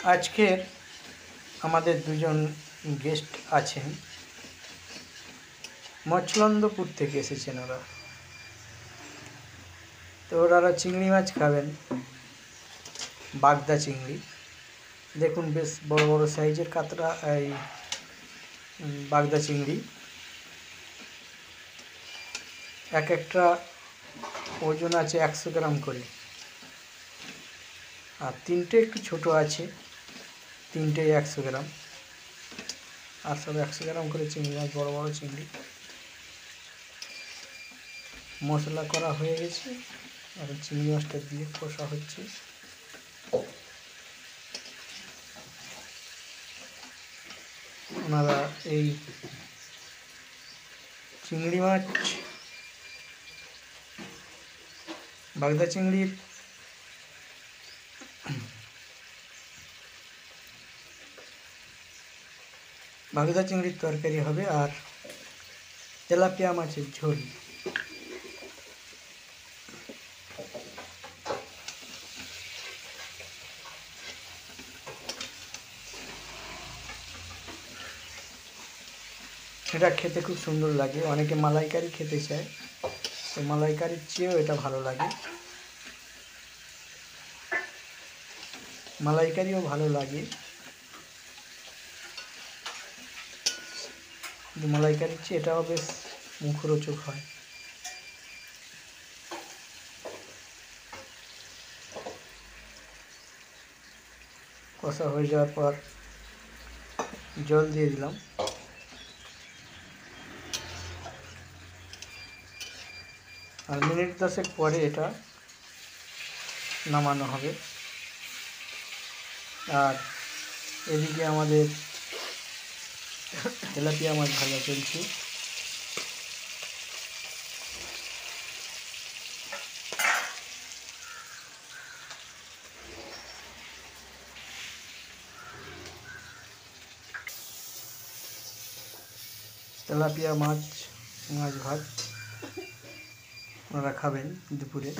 আজকের আমাদের দুজন গেস্ট আছেন, মচলন্দপুর থেকে এসেছেন ওরা। তো ওরা চিংড়ি মাছ খাবেন, বাগদা চিংড়ি। দেখুন বেশ বড় বড় সাইজের কাতলা, এই বাগদা চিংড়ি। এক একটা ওজন আছে 100 গ্রাম করে, আর তিনটে একটু ছোট আছে, তিনটেই 100 গ্রাম, আর সব 100 গ্রাম করে চিংড়ি মাছ, বড় বড় চিংড়ি। মশলা করা হয়ে গেছে, আর চিংড়ি মাছটা দিয়ে কষা হচ্ছে। ওনারা এই চিংড়ি মাছ, বাগদা চিংড়ির তরকারি হবে, আর তেলাপিয়া মাছের ঝোল। এটা খেতে খুব সুন্দর লাগে। অনেকে মালাইকারি খেতে চায়, তো মালাইকারির চেয়েও এটা ভালো লাগে। মালাইকারিও ভালো লাগে, কিন্তু মালাইকারির চেয়ে এটাও বেশ মুখরোচক হয়। কষা হয়ে যাওয়ার পর জল দিয়ে দিলাম। আর মিনিট 10 পরে এটা নামানো হবে। আর এদিকে আমাদের তেলাপিয়া মাছ ভাজা চলছে। তেলাপিয়া মাছ ভাত ওনারা খাবেন দুপুরে।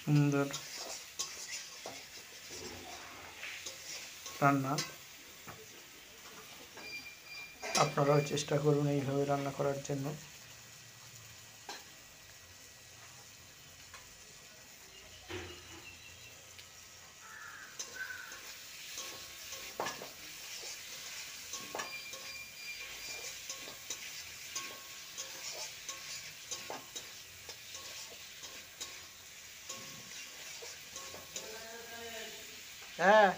সুন্দর রান্না, আপনারাও চেষ্টা করুন এইভাবে রান্না করার জন্য। হ্যাঁ,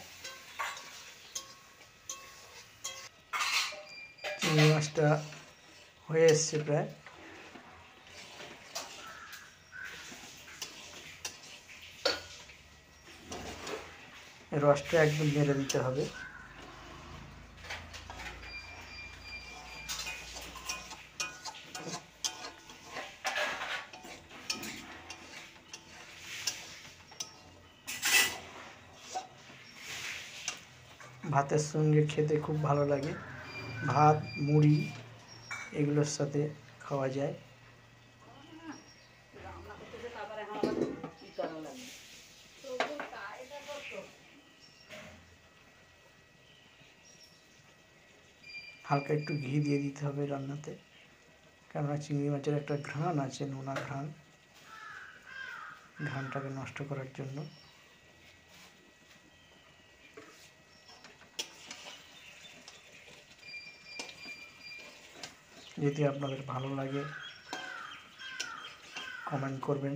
চিংড়ি মাছটা হয়ে এসছে প্রায়। রসটা একদম মেরে দিতে হবে। ভাতের সঙ্গে খেতে খুব ভালো লাগে। ভাত, মুড়ি এগুলোর সাথে খাওয়া যায়। হালকা একটু ঘি দিয়ে দিতে হবে রান্নাতে, কেননা চিংড়ি মাছের একটা ঘ্রাণ আছে, নোনা ঘ্রাণ, ঘ্রাণটাকে নষ্ট করার জন্য। যদি আপনাদের ভালো লাগে কমেন্ট করবেন।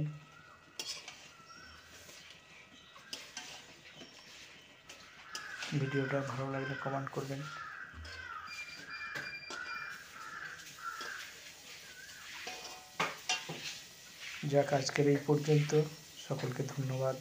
ভিডিওটা ভালো লাগলে কমেন্ট করবেন। যাক, আজকের এই পর্যন্ত। সকলকে ধন্যবাদ।